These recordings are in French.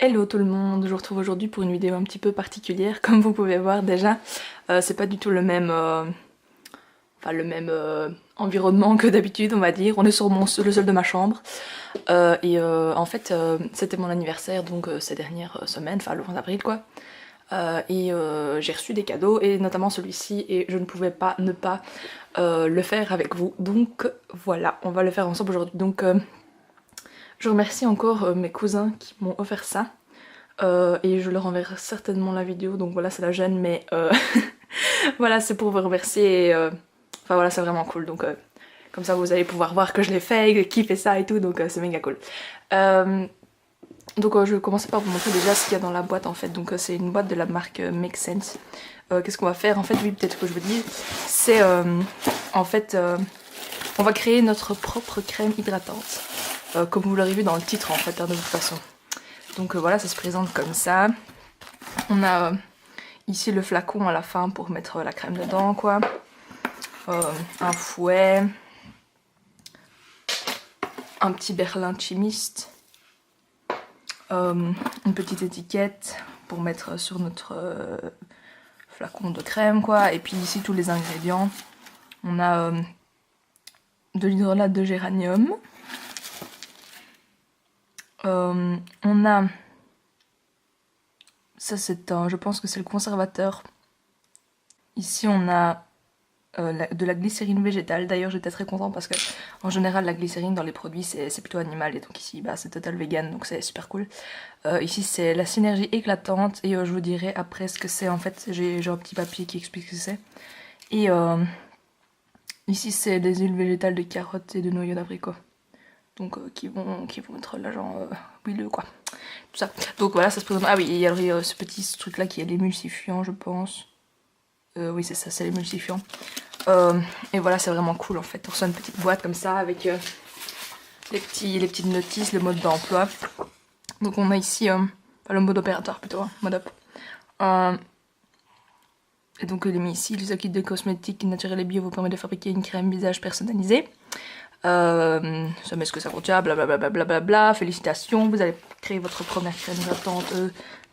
Hello tout le monde, je vous retrouve aujourd'hui pour une vidéo un petit peu particulière. Comme vous pouvez voir déjà, c'est pas du tout le même, environnement que d'habitude, on va dire. On est sur le sol de ma chambre. En fait, c'était mon anniversaire, donc ces dernières semaines, enfin le 11 avril quoi. J'ai reçu des cadeaux, et notamment celui-ci, et je ne pouvais pas ne pas le faire avec vous. Donc voilà, on va le faire ensemble aujourd'hui. Donc je remercie encore mes cousins qui m'ont offert ça. Et je leur enverrai certainement la vidéo, donc voilà, c'est la gêne, mais voilà, c'est pour vous remercier. Enfin voilà, c'est vraiment cool, donc comme ça vous allez pouvoir voir que je l'ai fait, qui fait ça et tout, donc c'est méga cool. Donc je vais commencer par vous montrer déjà ce qu'il y a dans la boîte en fait. Donc c'est une boîte de la marque Make Sense. Qu'est-ce qu'on va faire en fait? Oui, peut-être que je vous dis, c'est en fait on va créer notre propre crème hydratante, comme vous l'aurez vu dans le titre en fait, hein, de toute façon. Donc voilà, ça se présente comme ça. On a ici le flacon à la fin pour mettre la crème dedans quoi. Un fouet, un petit berlin chimiste, une petite étiquette pour mettre sur notre flacon de crème quoi. Et puis ici tous les ingrédients. On a de l'hydrolat de géranium. On a... Ça c'est un... Je pense que c'est le conservateur. Ici on a de la glycérine végétale. D'ailleurs j'étais très contente parce que en général la glycérine dans les produits c'est plutôt animal, et donc ici bah, c'est total vegan, donc c'est super cool. Ici c'est la synergie éclatante, et je vous dirai après ce que c'est en fait. J'ai un petit papier qui explique ce que c'est. Et ici c'est des huiles végétales de carottes et de noyaux d'abricot, donc qui vont être l'agent huileux quoi, tout ça. Donc voilà, ça se présente. Ah oui, il y a ce petit truc là qui est l'émulsifiant je pense. Oui c'est ça, c'est l'émulsifiant. Et voilà, c'est vraiment cool en fait. On reçoit une petite boîte comme ça avec les petites notices, le mode d'emploi. Donc on a ici le mode opérateur plutôt, hein, mode up. Et donc il est mis ici, les kits de cosmétiques naturels et bio vous permet de fabriquer une crème visage personnalisée. Ça met ce que ça contient, blablabla, bla bla bla. Félicitations, vous allez créer votre première crème hydratante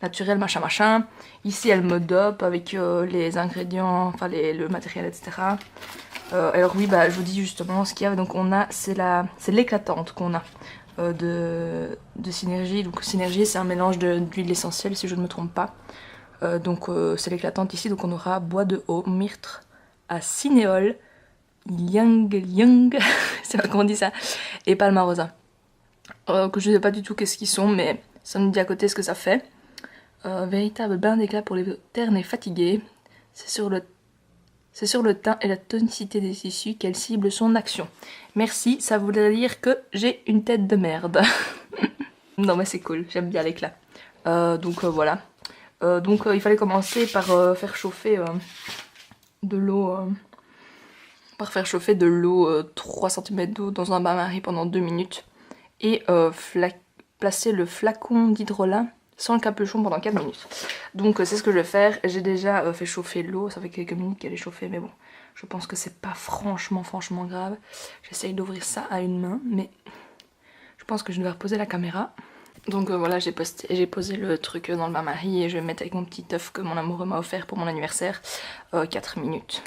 naturelle, machin machin. Ici il y a le mode up avec les ingrédients, enfin le matériel, etc. Alors oui, bah je vous dis justement ce qu'il y a. Donc on a, c'est l'éclatante qu'on a de Synergie. Donc Synergie c'est un mélange d'huile essentielle si je ne me trompe pas. Donc c'est l'éclatante ici. Donc on aura bois de haut, myrte à cinéole, yang, c'est pas comment on dit ça, et palmarosa. Que je sais pas du tout qu'est-ce qu'ils sont, mais ça nous dit à côté ce que ça fait. Véritable bain d'éclat pour les ternes et fatigués. C'est sur le teint et la tonicité des tissus qu'elle cible son action. Merci, ça voudrait dire que j'ai une tête de merde. Non mais c'est cool, j'aime bien l'éclat. Donc voilà. Il fallait commencer par faire chauffer de l'eau. Par faire chauffer de l'eau, 3 cm d'eau dans un bain-marie pendant 2 minutes. Et placer le flacon d'hydrolat sans le capuchon pendant 4 minutes. Donc c'est ce que je vais faire. J'ai déjà fait chauffer l'eau, ça fait quelques minutes qu'elle est chauffée, mais bon, je pense que c'est pas franchement grave. J'essaye d'ouvrir ça à une main, mais je pense que je vais reposer la caméra. Donc voilà, j'ai posé le truc dans le bain-marie, et je vais mettre avec mon petit œuf que mon amoureux m'a offert pour mon anniversaire, 4 minutes.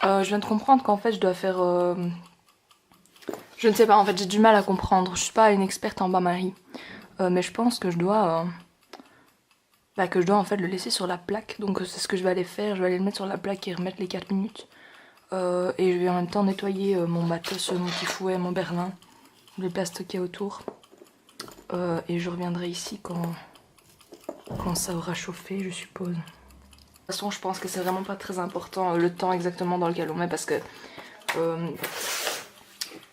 Je viens de comprendre qu'en fait je dois faire... Je ne sais pas, en fait j'ai du mal à comprendre. Je suis pas une experte en bain-marie. Mais je pense que je dois... en fait le laisser sur la plaque. Donc c'est ce que je vais aller faire. Je vais aller le mettre sur la plaque et remettre les 4 minutes. Et je vais en même temps nettoyer mon matos, mon petit fouet, mon berlin, les plats stockés autour. Et je reviendrai ici quand ça aura chauffé, je suppose. De toute façon, je pense que c'est vraiment pas très important le temps exactement dans lequel on met, parce que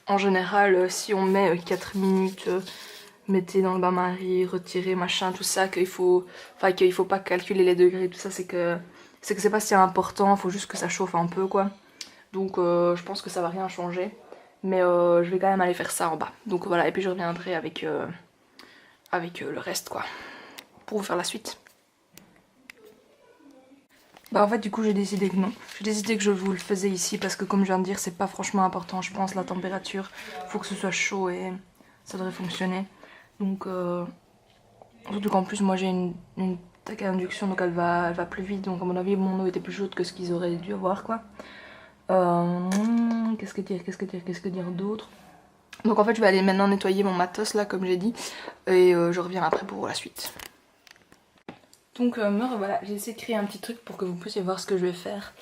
en général, si on met 4 minutes, mettez dans le bain-marie, retirez, machin, tout ça, qu'il faut pas calculer les degrés, tout ça, c'est que c'est pas si important, il faut juste que ça chauffe un peu, quoi. Donc je pense que ça va rien changer, mais je vais quand même aller faire ça en bas. Donc voilà, et puis je reviendrai avec le reste, quoi, pour vous faire la suite. Bah en fait du coup j'ai décidé que non. J'ai décidé que je vous le faisais ici parce que comme je viens de dire c'est pas franchement important je pense la température. Faut que ce soit chaud et ça devrait fonctionner. Donc surtout qu'en plus moi j'ai une taque à induction donc elle va plus vite donc à mon avis mon eau était plus chaude que ce qu'ils auraient dû avoir quoi. Qu'est-ce que dire d'autre? Donc en fait je vais aller maintenant nettoyer mon matos là comme j'ai dit et je reviens après pour la suite. Donc me revoilà, j'ai essayé de créer un petit truc pour que vous puissiez voir ce que je vais faire.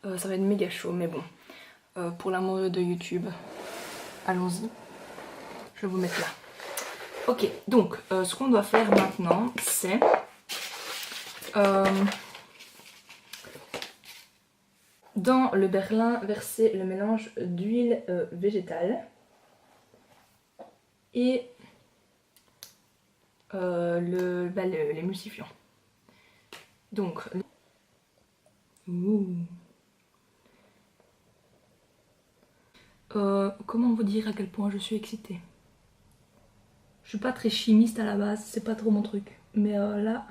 Ça va être méga chaud mais bon, pour l'amour de YouTube, allons-y. Je vais vous mettre là. Ok, donc ce qu'on doit faire maintenant c'est dans le berlin verser le mélange d'huile végétale et l'émulsifiant. Donc, comment vous dire à quel point je suis excitée? Je suis pas très chimiste à la base, c'est pas trop mon truc. Mais là,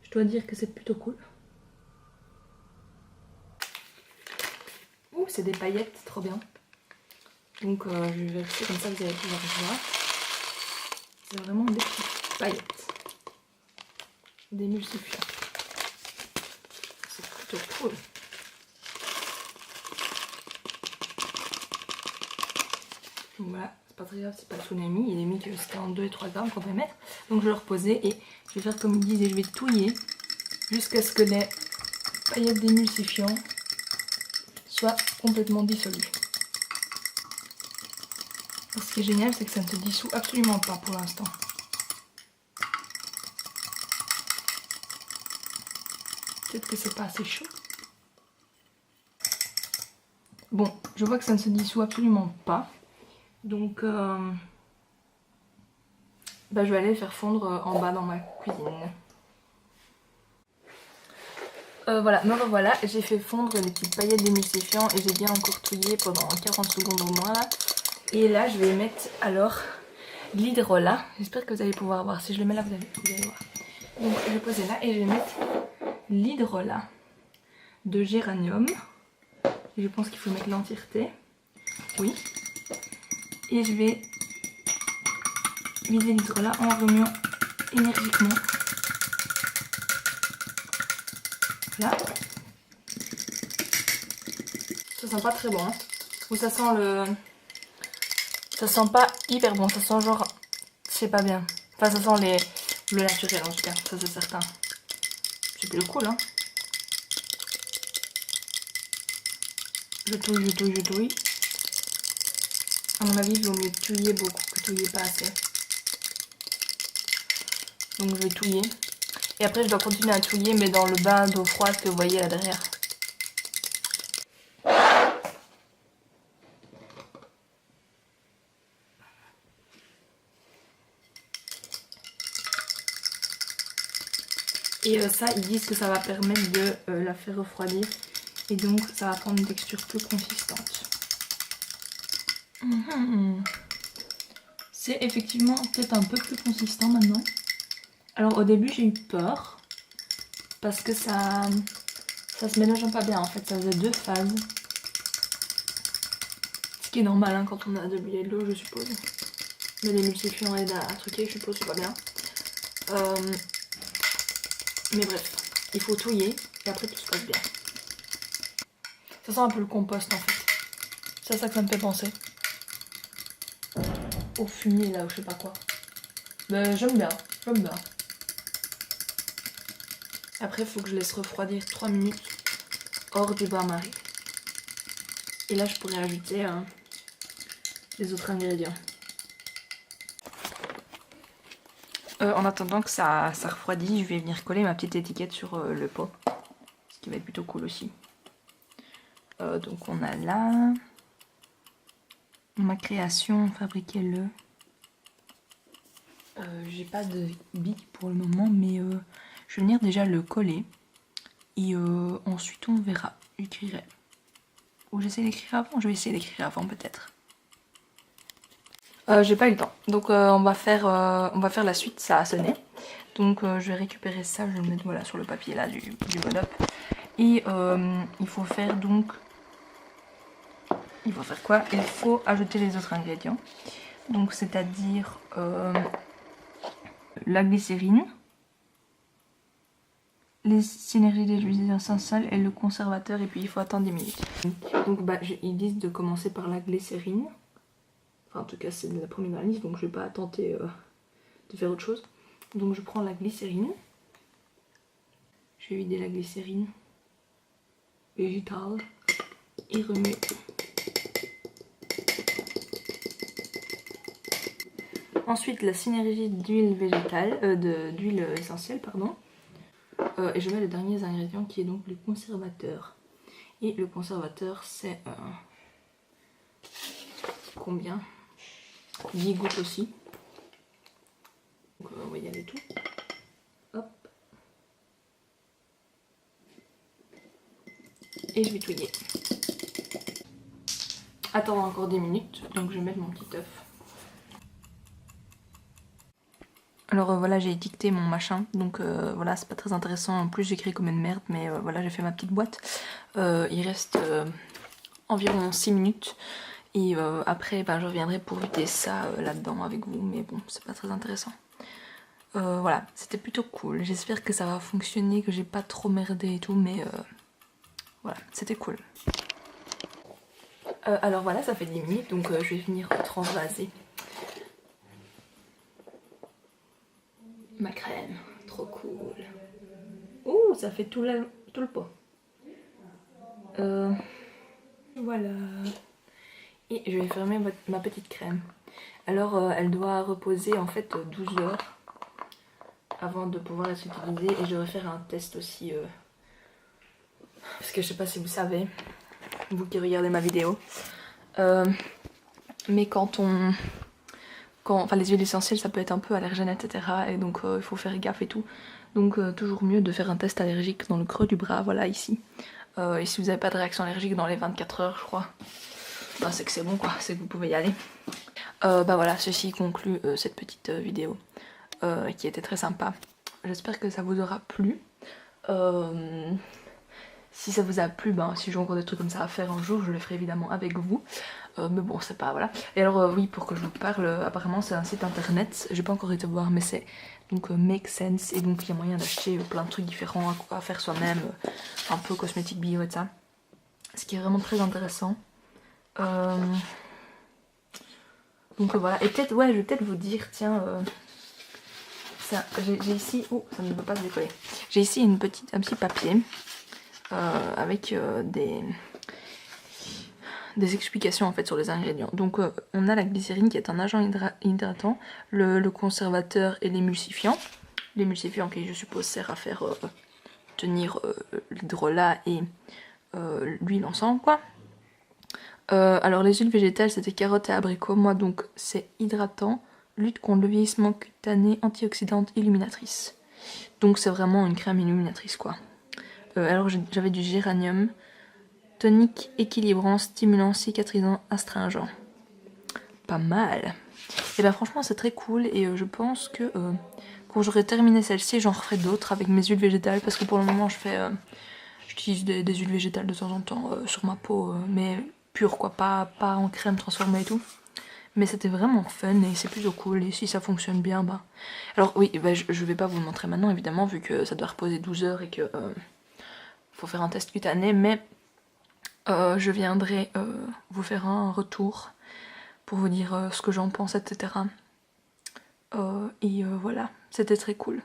je dois dire que c'est plutôt cool. Ouh, c'est des paillettes, trop bien. Donc je vais vérifier comme ça, vous allez pouvoir voir. C'est vraiment des petites paillettes d'émulsifiant. C'est plutôt cool. Donc voilà, c'est pas très grave, c'est pas le tsunami. Il est mis que c'était en 2 et 3 grammes qu'on va mettre. Donc je vais le reposer et je vais faire comme ils disent et je vais touiller jusqu'à ce que les paillettes d'émulsifiant soient complètement dissolues. Ce qui est génial, c'est que ça ne se dissout absolument pas pour l'instant. Peut-être que c'est pas assez chaud. Bon, je vois que ça ne se dissout absolument pas. Donc, je vais aller le faire fondre en bas dans ma cuisine. Voilà, me revoilà. J'ai fait fondre les petites paillettes d'émulsifiant et j'ai bien encore touillé pendant 40 secondes au moins là. Et là, je vais mettre alors l'hydrolat. J'espère que vous allez pouvoir voir. Si je le mets là, vous allez voir. Donc, je vais poser là et je vais mettre l'hydrolat de géranium. Je pense qu'il faut mettre l'entièreté. Oui. Et je vais vider l'hydrolat en remuant énergiquement. Là. Ça sent pas très bon. Hein. Ou ça sent le... Ça sent pas hyper bon. Ça sent genre... C'est pas bien. Enfin, ça sent le naturel en tout cas. Ça c'est certain. C'est plus cool hein. Je touille, je touille, je touille. À mon avis, il vaut mieux touiller beaucoup que touiller pas assez. Donc je vais touiller. Et après, je dois continuer à touiller, mais dans le bain d'eau froide que vous voyez là derrière. Et ça, ils disent que ça va permettre de la faire refroidir. Et donc, ça va prendre une texture plus consistante. C'est effectivement peut-être un peu plus consistant maintenant. Alors au début j'ai eu peur parce que ça se mélange pas bien en fait, ça faisait 2 phases. Ce qui est normal hein, quand on a de l'huile et de l'eau je suppose. Mais l'émulsifiant aide à truquer, je suppose, c'est pas bien. Mais bref, il faut touiller et après tout se passe bien. Ça sent un peu le compost en fait. C'est à ça que ça me fait penser. Au fumier là ou je sais pas quoi. Mais j'aime bien, j'aime bien. Après il faut que je laisse refroidir 3 minutes hors du bain-marie. Et là je pourrais ajouter les autres ingrédients. En attendant que ça refroidisse, je vais venir coller ma petite étiquette sur le pot. Ce qui va être plutôt cool aussi. Donc on a là ma création, fabriquez-le. J'ai pas de bic pour le moment, mais je vais venir déjà le coller. Et ensuite on verra, j'écrirai. Ou j'essaie d'écrire avant, je vais essayer d'écrire avant peut-être. J'ai pas eu le temps, donc on va faire la suite, ça a sonné. Donc je vais récupérer ça, je vais le mettre voilà, sur le papier là du One-Up. Et il faut faire donc... Il faut faire quoi? Il faut ajouter les autres ingrédients. Donc c'est-à-dire la glycérine, les synergies des huiles essentielles et le conservateur, et puis il faut attendre 10 minutes. Donc bah, ils disent de commencer par la glycérine. Enfin en tout cas c'est la première liste, donc je vais pas tenter de faire autre chose. Donc je prends la glycérine. Je vais vider la glycérine végétale et remuer. Ensuite la synergie d'huile végétale, d'huile essentielle pardon. Et je mets le dernier ingrédient qui est donc le conservateur. Et le conservateur c'est combien? 10 gouttes aussi. Donc on va y aller tout. Hop. Et je vais touiller. Attends encore 10 minutes, donc je vais mettre mon petit œuf. Alors voilà, j'ai étiqueté mon machin, donc voilà, c'est pas très intéressant. En plus j'écris comme une merde, mais voilà, j'ai fait ma petite boîte. Il reste environ 6 minutes. Et après, ben, je reviendrai pour vider ça là-dedans avec vous, mais bon, c'est pas très intéressant. Voilà, c'était plutôt cool. J'espère que ça va fonctionner, que j'ai pas trop merdé et tout, mais voilà, c'était cool. Alors voilà, ça fait 10 minutes, donc je vais venir transvaser ma crème. Trop cool. Ouh, ça fait tout le pot. Voilà. Et je vais fermer ma petite crème. Alors elle doit reposer en fait 12 heures avant de pouvoir être utilisée. Et je vais faire un test aussi. Parce que je sais pas si vous savez, vous qui regardez ma vidéo. Mais enfin les huiles essentielles ça peut être un peu allergène etc. Et donc il faut faire gaffe et tout. Donc toujours mieux de faire un test allergique dans le creux du bras, voilà ici. Et si vous n'avez pas de réaction allergique dans les 24 heures je crois, bah, c'est que c'est bon quoi, c'est que vous pouvez y aller. Bah voilà, ceci conclut cette petite vidéo qui était très sympa. J'espère que ça vous aura plu. Si ça vous a plu, ben, si j'ai encore des trucs comme ça à faire un jour, je le ferai évidemment avec vous. Mais bon, c'est pas, voilà. Et alors oui, pour que je vous parle, apparemment c'est un site internet, j'ai pas encore été voir, mais c'est donc Make Sense. Et donc il y a moyen d'acheter plein de trucs différents à faire soi-même, un peu cosmétique bio et ça. Ce qui est vraiment très intéressant. Donc voilà, et peut-être, ouais, je vais peut-être vous dire, tiens, j'ai ici, oh, ça ne veut pas se décoller. J'ai ici un petit papier avec des explications en fait sur les ingrédients. Donc on a la glycérine qui est un agent hydratant, le conservateur et l'émulsifiant. L'émulsifiant qui je suppose sert à faire tenir l'hydrolat et l'huile ensemble quoi. Alors les huiles végétales c'était carotte et abricot, moi donc c'est hydratant, lutte contre le vieillissement cutané, antioxydante, illuminatrice. Donc c'est vraiment une crème illuminatrice quoi. Alors j'avais du géranium, tonique, équilibrant, stimulant, cicatrisant, astringent. Pas mal. Et ben franchement c'est très cool et je pense que quand j'aurai terminé celle-ci j'en referai d'autres avec mes huiles végétales parce que pour le moment j'utilise des huiles végétales de temps en temps sur ma peau mais pure quoi, pas en crème transformée et tout. Mais c'était vraiment fun et c'est plutôt cool et si ça fonctionne bien bah... Alors oui, bah, je vais pas vous le montrer maintenant évidemment vu que ça doit reposer 12 heures et que faut faire un test cutané, mais je viendrai vous faire un retour pour vous dire ce que j'en pense etc. Et voilà, c'était très cool.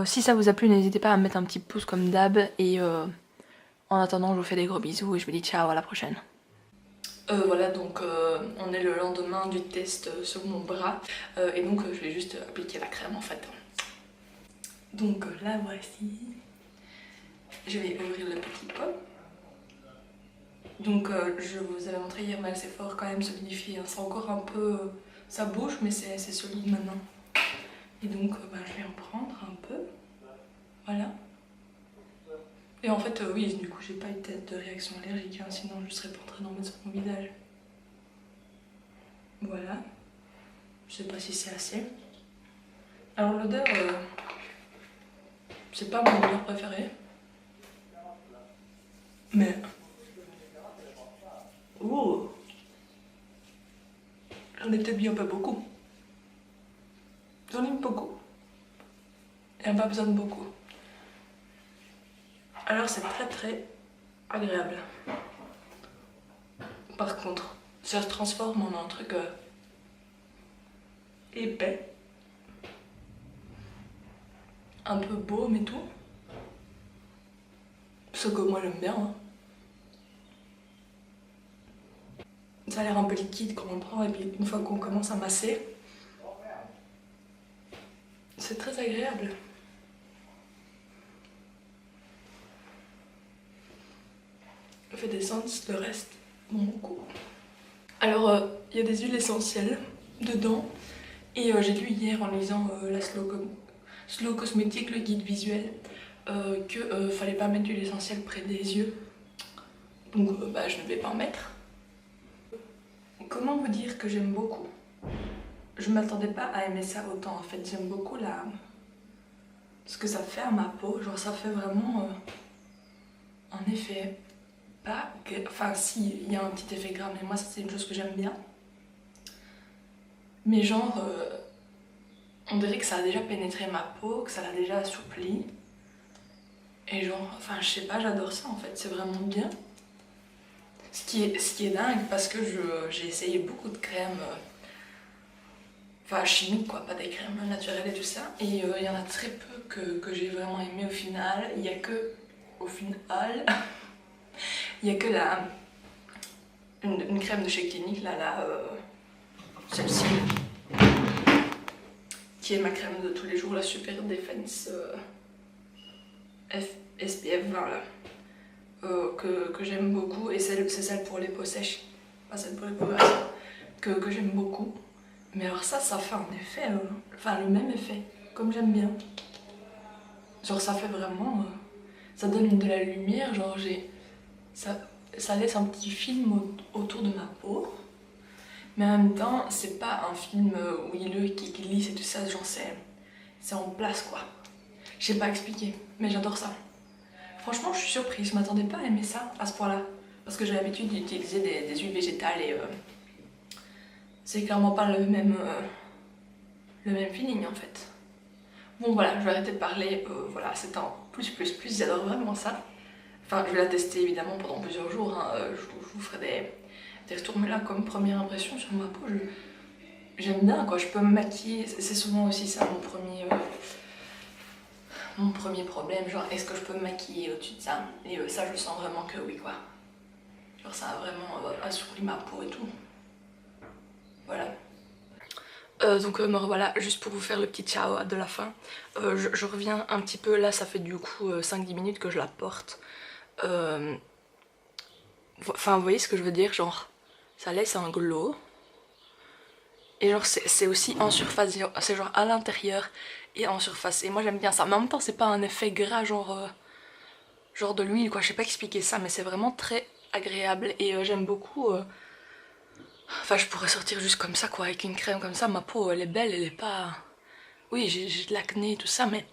Si ça vous a plu n'hésitez pas à mettre un petit pouce comme d'hab et en attendant je vous fais des gros bisous et je vous dis ciao, à la prochaine. Voilà, donc on est le lendemain du test sur mon bras et donc je vais juste appliquer la crème en fait. Donc la voici. Je vais ouvrir le petit pot. Donc je vous avais montré hier, mais c'est fort quand même solidifié. Hein. C'est encore un peu... ça bouge mais c'est solide maintenant. Et donc bah, je vais en prendre un peu. Voilà. Et en fait oui, du coup j'ai pas eu de réaction allergique, hein, sinon je serais pas en train d'en mettre sur mon visage. Voilà. Je sais pas si c'est assez. Alors l'odeur, C'est pas mon couleur préférée. Mais... Ouh. J'en ai peut-être mis un peu beaucoup. J'en ai mis beaucoup. Et on n'a pas besoin de beaucoup. Alors c'est très agréable. Par contre, ça se transforme en un truc épais. Un peu baume et tout. Ce que moi j'aime bien. Hein. Ça a l'air un peu liquide quand on le prend et puis une fois qu'on commence à masser, c'est très agréable. Je fais descendre le reste dans mon cou. Alors il y a des huiles essentielles dedans et j'ai lu hier en lisant la Slow Cosmétique, le guide visuel, que fallait pas mettre d'huile essentielle près des yeux. Donc bah, je ne vais pas en mettre. Comment vous dire que j'aime beaucoup? Je m'attendais pas à aimer ça autant en fait. J'aime beaucoup ce que ça fait à ma peau. Genre ça fait vraiment un effet pas... Enfin si, il y a un petit effet gras, mais moi ça c'est une chose que j'aime bien. Mais genre, on dirait que ça a déjà pénétré ma peau, que ça l'a déjà assoupli. Et genre, enfin je sais pas, j'adore ça en fait, c'est vraiment bien. Ce qui est dingue parce que j'ai essayé beaucoup de crèmes, enfin chimiques quoi, pas des crèmes naturelles et tout ça. Et il y en a très peu que j'ai vraiment aimé au final. Il y a que, au final, il y a que une crème de chez Clinique, là, celle-ci. Qui est ma crème de tous les jours, la Super Defense SPF 20 là. Que j'aime beaucoup, et c'est celle pour les peaux sèches, pas celle pour les peaux grasses, que j'aime beaucoup. Mais alors ça fait un effet, enfin le même effet, comme j'aime bien. Genre ça fait vraiment, ça donne de la lumière, genre ça laisse un petit film autour de ma peau. Mais en même temps, c'est pas un film huileux qui glisse et tout ça, genre c'est en place quoi. Je sais pas expliquer, mais j'adore ça. Franchement, je suis surprise, je m'attendais pas à aimer ça à ce point-là. Parce que j'ai l'habitude d'utiliser des huiles végétales et c'est clairement pas le même feeling en fait. Bon voilà, je vais arrêter de parler, voilà, c'est un plus, j'adore vraiment ça. Enfin, je vais la tester évidemment pendant plusieurs jours, hein. Je vous ferai des retours, mais là, comme première impression sur ma peau, j'aime bien quoi, je peux me maquiller, c'est souvent aussi ça mon premier problème, genre est-ce que je peux me maquiller au-dessus de ça? Et ça je sens vraiment que oui quoi. Genre ça a vraiment assoupli ma peau et tout. Voilà. Donc me revoilà, juste pour vous faire le petit ciao de la fin. Je reviens un petit peu, là ça fait du coup 5-10 minutes que je la porte. Enfin vous voyez ce que je veux dire, genre ça laisse un glow. Et genre c'est aussi en surface, c'est genre à l'intérieur et en surface. Et moi j'aime bien ça, mais en même temps c'est pas un effet gras genre de l'huile quoi, je sais pas expliquer ça, mais c'est vraiment très agréable. Et j'aime beaucoup, enfin je pourrais sortir juste comme ça quoi, avec une crème comme ça. Ma peau elle est belle, elle est pas... Oui j'ai de l'acné et tout ça, mais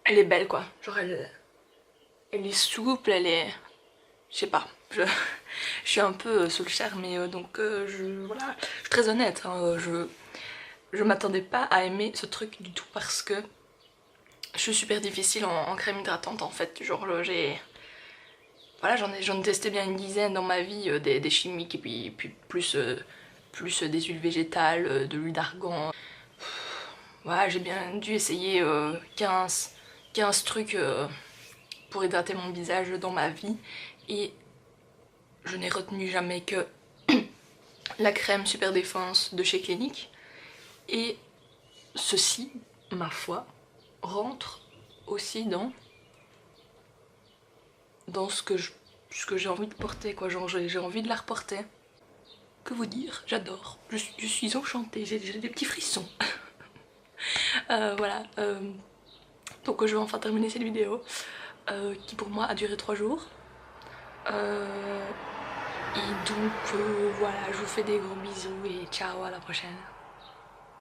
elle est belle quoi, genre elle est souple, elle est... Je sais pas, je suis un peu sous le charme, mais donc voilà, je suis très honnête, hein, je m'attendais pas à aimer ce truc du tout parce que je suis super difficile en crème hydratante en fait, genre voilà, j'en ai testé bien une dizaine dans ma vie, des chimiques et puis plus des huiles végétales, de l'huile d'argan. Voilà, j'ai bien dû essayer 15 trucs pour hydrater mon visage dans ma vie et je n'ai retenu jamais que la crème Super Défense de chez Clinique. Et ceci, ma foi, rentre aussi dans ce que j'ai envie de porter quoi, genre j'ai envie de la reporter. Que vous dire, j'adore, je suis enchantée, j'ai des petits frissons. Voilà, donc je vais enfin terminer cette vidéo qui pour moi a duré 3 jours. Et donc voilà, je vous fais des gros bisous et ciao, à la prochaine.